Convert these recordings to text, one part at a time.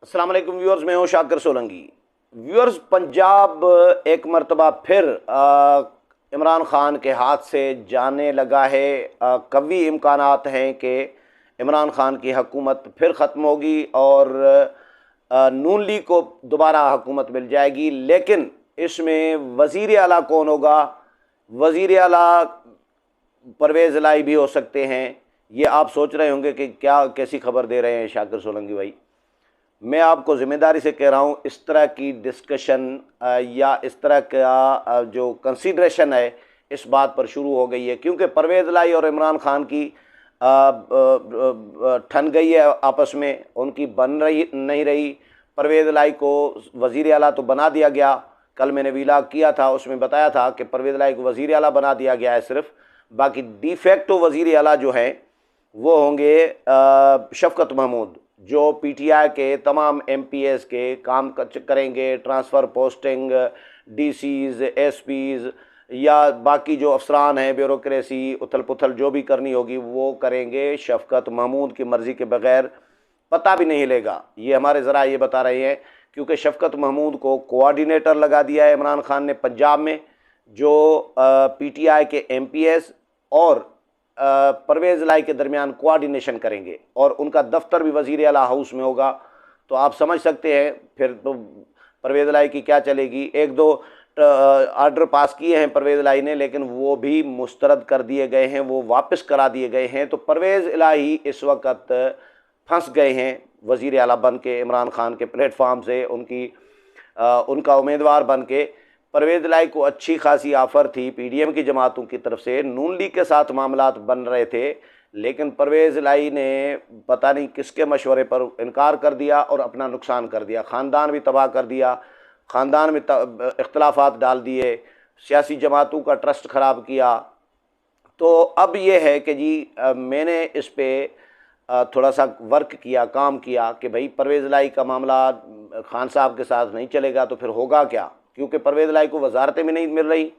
अस्सलाम वालेकुम व्यूअर्स, मैं हूं शाकिर सोलंकी। व्यूअर्स, पंजाब एक मरतबा फिर इमरान खान के हाथ से जाने लगा है। कवी इम्कानात हैं कि इमरान खान की हुकूमत फिर ख़त्म होगी और नून लीग को दोबारा हुकूमत मिल जाएगी। लेकिन इसमें वज़ीर आला कौन होगा? वज़ीर आला परवेज़ इलाही भी हो सकते हैं। ये आप सोच रहे होंगे कि क्या कैसी खबर दे रहे हैं शाकिर सोलंकी भाई। मैं आपको ज़िम्मेदारी से कह रहा हूँ, इस तरह की डिस्कशन या इस तरह का जो कंसीडरेशन है इस बात पर शुरू हो गई है, क्योंकि परवेज़ इलाही और इमरान खान की ठन गई है आपस में, उनकी बन रही नहीं रही। परवेज़ इलाही को वज़ीर आला तो बना दिया गया, कल मैंने व्लॉग किया था, उसमें बताया था कि परवेज़ इलाही को वज़ीर आला बना दिया गया है सिर्फ। बाकी डिफेक्टो वज़ीर आला जो हैं वो होंगे शफ़कत महमूद, जो पीटीआई के तमाम एमपीएस के काम करेंगे, ट्रांसफ़र पोस्टिंग, डीसीज़, एसपीज़ या बाकी जो अफसरान हैं, ब्यूरोक्रेसी उथल पुथल जो भी करनी होगी वो करेंगे शफ़कत महमूद की मर्ज़ी के बग़ैर। पता भी नहीं हिलेगा, ये हमारे ज़रा ये बता रहे हैं, क्योंकि शफ़कत महमूद को कोऑर्डिनेटर लगा दिया है इमरान खान ने पंजाब में, जो पीटीआई के एमपीएस और परवेज़ इलाही के दरमियान कोऑर्डिनेशन करेंगे और उनका दफ्तर भी वज़ीर आला हाउस में होगा। तो आप समझ सकते हैं फिर तो परवेज़ इलाही की क्या चलेगी। एक दो आर्डर पास किए हैं परवेज़ इलाही ने, लेकिन वो भी मुस्तरद कर दिए गए हैं, वो वापस करा दिए गए हैं। तो परवेज़ इलाही इस वक्त फंस गए हैं वज़ीर आला बन के इमरान खान के प्लेटफार्म से, उनका उम्मीदवार बन के। परवेज़ इलाही को अच्छी खासी ऑफ़र थी पीडीएम की जमातों की तरफ से, नून लीग के साथ मामलात बन रहे थे, लेकिन परवेज़ इलाही ने पता नहीं किसके मशवरे पर इनकार कर दिया और अपना नुकसान कर दिया, ख़ानदान भी तबाह कर दिया, ख़ानदान में इख्तलाफात डाल दिए, सियासी जमातों का ट्रस्ट ख़राब किया। तो अब ये है कि जी मैंने इस पर थोड़ा सा वर्क किया, काम किया कि भाई परवेज़ इलाही का मामला खान साहब के साथ नहीं चलेगा तो फिर होगा क्या, क्योंकि परवेज़ इलाही को वजारतें भी नहीं मिल रही।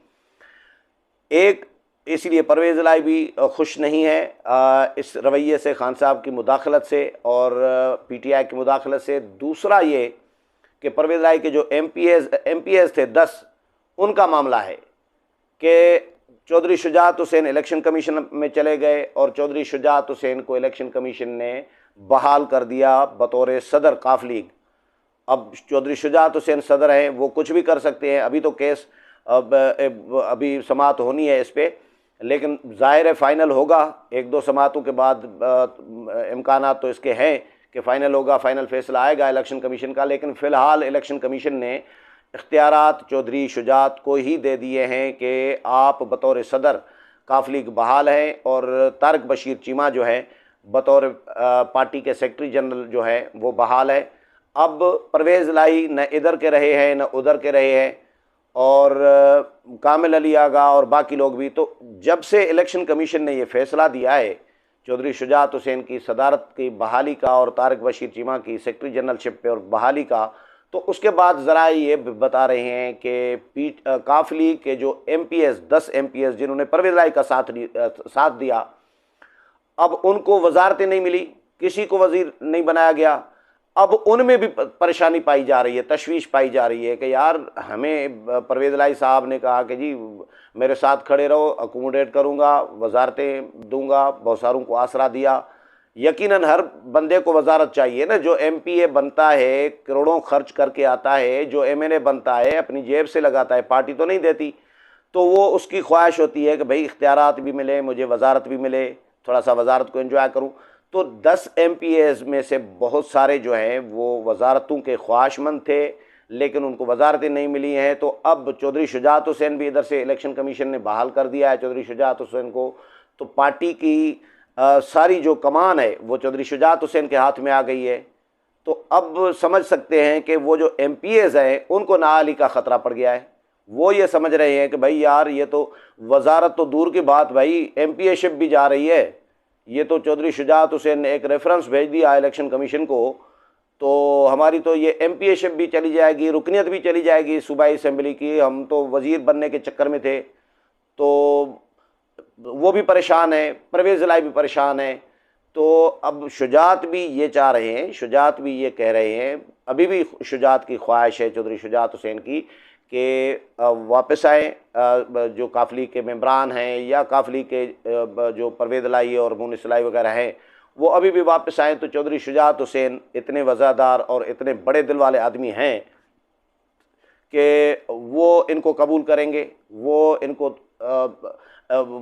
एक इसलिए परवेज़ इलाही भी खुश नहीं है इस रवैये से, खान साहब की मुदाखलत से और पीटीआई की मुदाखलत से। दूसरा ये कि परवेज़ इलाही के जो एमपीएस थे 10, उनका मामला है कि चौधरी शुजात हुसैन इलेक्शन कमीशन में चले गए और चौधरी शुजात हुसैन को इलेक्शन कमीशन ने बहाल कर दिया बतौर सदर काफ लीग। अब चौधरी शुजात हुसैन सदर हैं, वो कुछ भी कर सकते हैं। अभी तो केस अभी समाअत होनी है इस पर, लेकिन ज़ाहिर है फ़ाइनल होगा एक दो समाअतों के बाद। इम्कानात तो इसके हैं कि फ़ाइनल होगा, फ़ाइनल फ़ैसला आएगा इलेक्शन कमीशन का। लेकिन फ़िलहाल इलेक्शन कमीशन ने इख्तियारात चौधरी शुजात को ही दे दिए हैं कि आप बतौर सदर काफ लीग बहाल हैं और तारिक बशीर चीमा जो है बतौर पार्टी के सेक्रेटरी जनरल जो है वो बहाल है। अब परवेज़ इलाही न इधर के रहे हैं न उधर के रहे हैं, और कामिल अली आगा और बाकी लोग भी। तो जब से इलेक्शन कमीशन ने ये फ़ैसला दिया है चौधरी शुजात हुसैन की सदारत की बहाली का और तारिक बशीर चीमा की सेक्रेटरी जनरलशिप पे और बहाली का, तो उसके बाद ज़रा ये बता रहे हैं कि काफ लीग के जो एमपीएस 10 एमपीएस जिन्होंने परवेज़ इलाही का साथ दिया, अब उनको वजारतें नहीं मिली, किसी को वज़ीर नहीं बनाया गया। अब उनमें भी परेशानी पाई जा रही है, तशवीश पाई जा रही है कि यार हमें परवेज़ इलाही साहब ने कहा कि जी मेरे साथ खड़े रहो, अकोमोडेट करूँगा, वजारतें दूँगा, बहुत सारों को आसरा दिया। यकीनन हर बंदे को वजारत चाहिए ना। जो एमपीए बनता है करोड़ों खर्च करके आता है, जो एमएनए बनता है अपनी जेब से लगाता है, पार्टी तो नहीं देती, तो वो उसकी ख्वाहिश होती है कि भाई इख्तियारात भी मिले, मुझे वजारत भी मिले, थोड़ा सा वजारत को एंजॉय करूँ। तो 10 एमपीएस में से बहुत सारे जो हैं वो वजारतों के ख्वाहिशमंद थे, लेकिन उनको वजारतें नहीं मिली हैं। तो अब चौधरी शुजात हुसैन भी इधर से इलेक्शन कमीशन ने बहाल कर दिया है चौधरी शुजात हुसैन को। तो पार्टी की सारी जो कमान है वो चौधरी शुजात हुसैन के हाथ में आ गई है। तो अब समझ सकते हैं कि वो जो एमपीएस हैं उनको नाअहली का ख़तरा पड़ गया है। वो ये समझ रहे हैं कि भाई यार ये तो वजारत तो दूर की बात, भाई एमपीएशिप भी जा रही है। ये तो चौधरी शुजात हुसैन ने एक रेफरेंस भेज दिया इलेक्शन कमीशन को, तो हमारी तो ये एमपीएशिप भी चली जाएगी, रुकनीत भी चली जाएगी सूबाई असम्बली की। हम तो वज़ीर बनने के चक्कर में थे, तो वो भी परेशान है, परवेज़ इलाही भी परेशान है। तो अब शुजात भी ये चाह रहे हैं, शुजात भी ये कह रहे हैं, अभी भी शुजात की ख्वाहिश है, चौधरी शुजात हुसैन की, कि वापस आएँ, जो काफली के मेंबरान हैं या काफली के जो परवेज़ लाई और मुनिस लाई वगैरह हैं, वो अभी भी वापस आएँ। तो चौधरी शुजात हुसैन इतने वज़ादार और इतने बड़े दिल वाले आदमी हैं कि वो इनको कबूल करेंगे, वो इनको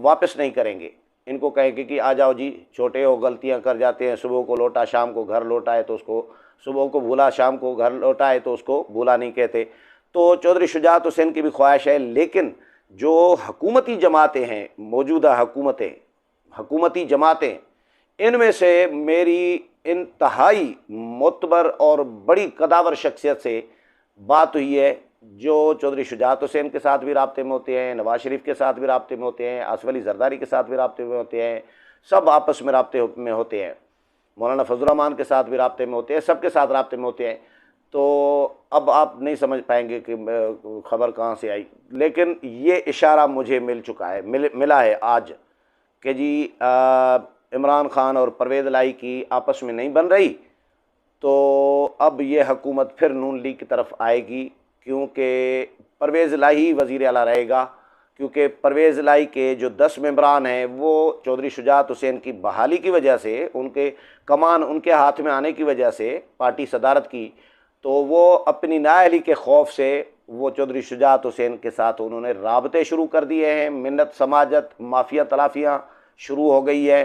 वापस नहीं करेंगे। इनको कहेंगे कि आ जाओ जी, छोटे हो, गलतियां कर जाते हैं, सुबह को लौटा शाम को घर लौटा है तो उसको, सुबह को भूला शाम को घर लौटा है तो उसको भूला नहीं कहते। तो चौधरी शुजात हुसैन की भी ख्वाहिश है, लेकिन जो हुकूमती जमातें हैं, मौजूदा हुकूमती जमातें, इनमें से मेरी इंतहाई मोतबर और बड़ी कदावर शख्सियत से बात हुई है, जो चौधरी शुजात हुसैन के साथ भी राब्ते में होते हैं, नवाज शरीफ के साथ भी राब्ते में होते हैं, आसिफ अली जरदारी के साथ भी राब्ते में होते हैं, सब आपस में राब्ते में होते हैं, मौलाना फजल रहमान के साथ भी राब्ते में होते हैं, सबके साथ राब्ते में होते हैं। तो अब आप नहीं समझ पाएंगे कि खबर कहाँ से आई, लेकिन ये इशारा मुझे मिल चुका है, मिला है आज कि जी इमरान खान और परवेज़ लाई की आपस में नहीं बन रही, तो अब ये हुकूमत फिर नून लीग की तरफ आएगी, क्योंकि परवेज़ लाई ही वज़ीर आला रहेगा, क्योंकि परवेज़ लाई के जो 10 मेंबरान हैं वो चौधरी शुजात हुसैन की बहाली की वजह से, उनके कमान उनके हाथ में आने की वजह से पार्टी सदारत की, तो वो अपनी नाअहली के खौफ से वो चौधरी शुजात हुसैन के साथ उन्होंने राबते शुरू कर दिए हैं। मिन्नत समाजत, माफिया तलाफियाँ शुरू हो गई है।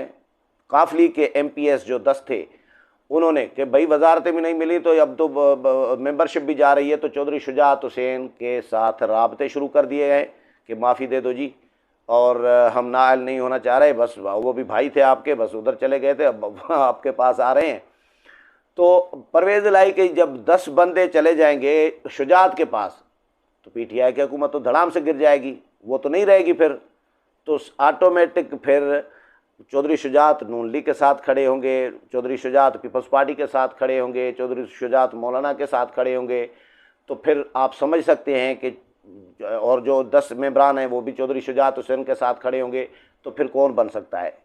काफली के MPS जो 10 थे, उन्होंने कि भाई वजारतें भी नहीं मिली तो अब तो मेंबरशिप भी जा रही है, तो चौधरी शुजात हुसैन के साथ राबते शुरू कर दिए हैं कि माफ़ी दे दो जी, और हम नाअहल नहीं होना चाह रहे, बस वो भी भाई थे आपके, बस उधर चले गए थे, अब आपके पास आ रहे हैं। तो परवेज़ लाई के जब 10 बंदे चले जाएंगे शुजात के पास, तो PTI की हुकूमत तो धड़ाम से गिर जाएगी, वो तो नहीं रहेगी फिर। तो ऑटोमेटिक फिर चौधरी शुजात नून लीग के साथ खड़े होंगे, चौधरी शुजात पीपल्स पार्टी के साथ खड़े होंगे, चौधरी शुजात मौलाना के साथ खड़े होंगे। तो फिर आप समझ सकते हैं कि, और जो 10 मेंबरान हैं वो भी चौधरी शुजात हुसैन के साथ खड़े होंगे, तो फिर कौन बन सकता है,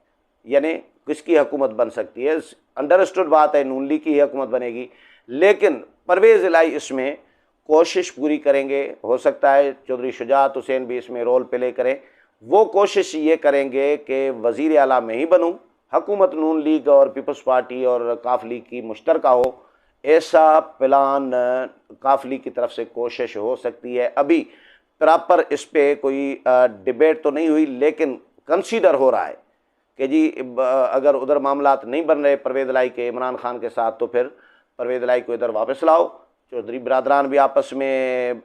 यानी किसकी हुकूमत बन सकती है? अंडरस्टूड बात है, नून लीग की हुकूमत बनेगी, लेकिन परवेज़ लाई इसमें कोशिश पूरी करेंगे। हो सकता है चौधरी शुजात हुसैन भी इसमें रोल प्ले करें। वो कोशिश ये करेंगे कि वज़ीर आला में ही बनूं, हुकूमत नून लीग और पीपल्स पार्टी और काफ लीग की मुश्तरका हो, ऐसा प्लान काफ लीग की तरफ से कोशिश हो सकती है। अभी प्रॉपर इस पर कोई डिबेट तो नहीं हुई, लेकिन कंसीडर हो रहा है कि जी अगर उधर मामलात नहीं बन रहे परवेज़ लाई के इमरान खान के साथ, तो फिर परवेज़ लाई को इधर वापस लाओ, चौधरी बिरादरान भी आपस में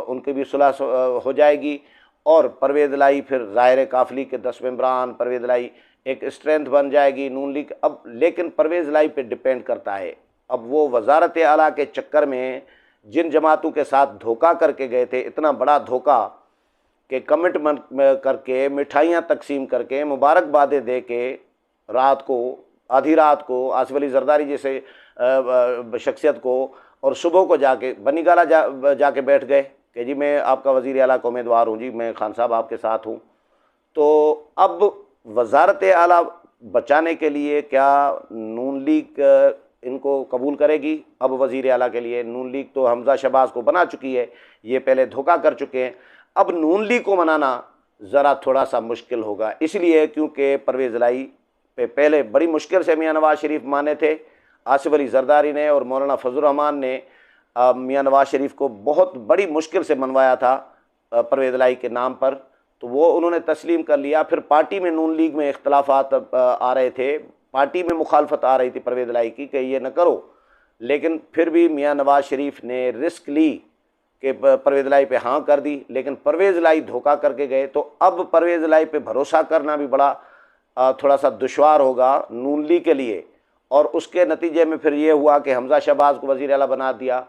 उनकी भी सुलह हो जाएगी, और परवेज़ लाई फिर ज़ाहिर काफली के 10 मेंबरान, परवेज़ लाई एक स्ट्रेंथ बन जाएगी नून लीग। अब लेकिन परवेज़ लाई पे डिपेंड करता है, अब वो वजारत आला के चक्कर में जिन जमातों के साथ धोखा करके गए थे, इतना बड़ा धोखा कि कमिटमेंट करके, मिठाइयाँ तकसीम करके, मुबारकबादें दे के, रात को, आधी रात को आसिफ अली जरदारी जैसे शख्सियत को, और सुबह को जाके बनीगाला जाके बैठ गए कि जी मैं आपका वज़ीर आला का उम्मीदवार हूँ जी, मैं खान साहब आपके साथ हूँ। तो अब वजारत आला बचाने के लिए क्या नून लीग इनको कबूल करेगी? अब वज़ीर आला के लिए नून लीग तो हमजा शहबाज को बना चुकी है, ये पहले धोखा कर चुके हैं। अब नून लीग को मनाना ज़रा थोड़ा सा मुश्किल होगा, इसलिए क्योंकि परवेज़ लाई पे पहले बड़ी मुश्किल से मियाँ नवाज शरीफ माने थे, आसिफ अली जरदारी ने और मौलाना फजल रहमान ने मियाँ नवाज शरीफ को बहुत बड़ी मुश्किल से मनवाया था परवेज़ लाई के नाम पर, तो वो उन्होंने तस्लीम कर लिया। फिर पार्टी में नून लीग में इख्तलाफात आ रहे थे, पार्टी में मुखालफत आ रही थी परवेज़ लाई की कि ये न करो, लेकिन फिर भी मियाँ नवाज शरीफ ने रिस्क ली कि परवेज़ लाई पे हाँ कर दी, लेकिन परवेज़ लाई धोखा करके गए। तो अब परवेज़ लाई पे भरोसा करना भी बड़ा थोड़ा सा दुश्वार होगा नून लीग के लिए, और उसके नतीजे में फिर ये हुआ कि हमजा शहबाज को वज़ीर आला बना दिया।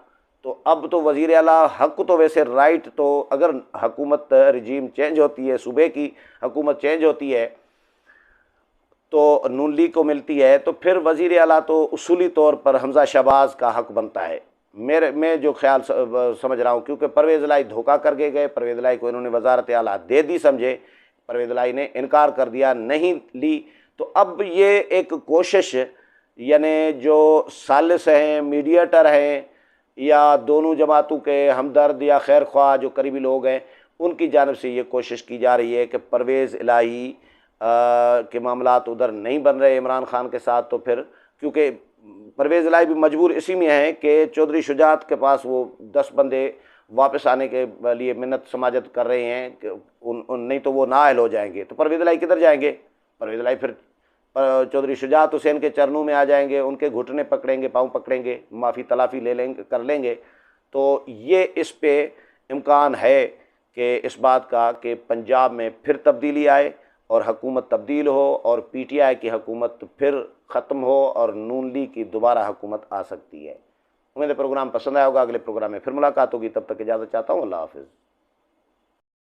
तो अब तो वज़ीर आला हक तो वैसे राइट, तो अगर हुकूमत रिजीम चेंज होती है, सूबे की हुकूमत चेंज होती है तो नून लीग को मिलती है, तो फिर वज़ीर आला तो उसूली तौर पर हमजा शहबाज का हक बनता है। मैं जो ख्याल समझ रहा हूँ, क्योंकि परवेज़ लाई धोखा करके गए, परवेज़ लाई को इन्होंने वज़ारत आला दे दी समझे, परवेज़ लाई ने इनकार कर दिया, नहीं ली, तो अब ये एक कोशिश, यानी जो सालिस हैं, मीडिएटर हैं, या दोनों जमातों के हमदर्द या खैर ख्वाह जो करीबी लोग हैं, उनकी जानिब से ये कोशिश की जा रही है कि परवेज़ इलाही के मामलात उधर नहीं बन रहे इमरान खान के साथ। तो फिर क्योंकि परवेज़ इलाही भी मजबूर इसी में है कि चौधरी शुजात के पास वो 10 बंदे वापस आने के लिए मिन्नत समाजत कर रहे हैं कि नहीं तो वो नाअहल हो जाएंगे। तो परवेज़ इलाही किधर जाएंगे? परवेज़ इलाही फिर चौधरी शुजात हुसैन के चरणों में आ जाएंगे, उनके घुटने पकड़ेंगे, पाँव पकड़ेंगे, माफ़ी तलाफ़ी ले लेंगे, कर लेंगे। तो ये इस पे इम्कान है कि इस बात का कि पंजाब में फिर तब्दीली आए और हुकूमत तब्दील हो और PTI की हुकूमत फिर ख़त्म हो और नून लीग की दोबारा हुकूमत आ सकती है। उम्मीद है प्रोग्राम पसंद आया होगा। अगले प्रोग्राम में फिर मुलाकात होगी, तब तक इजाज़त चाहता हूँ। अल्लाह हाफ़िज़।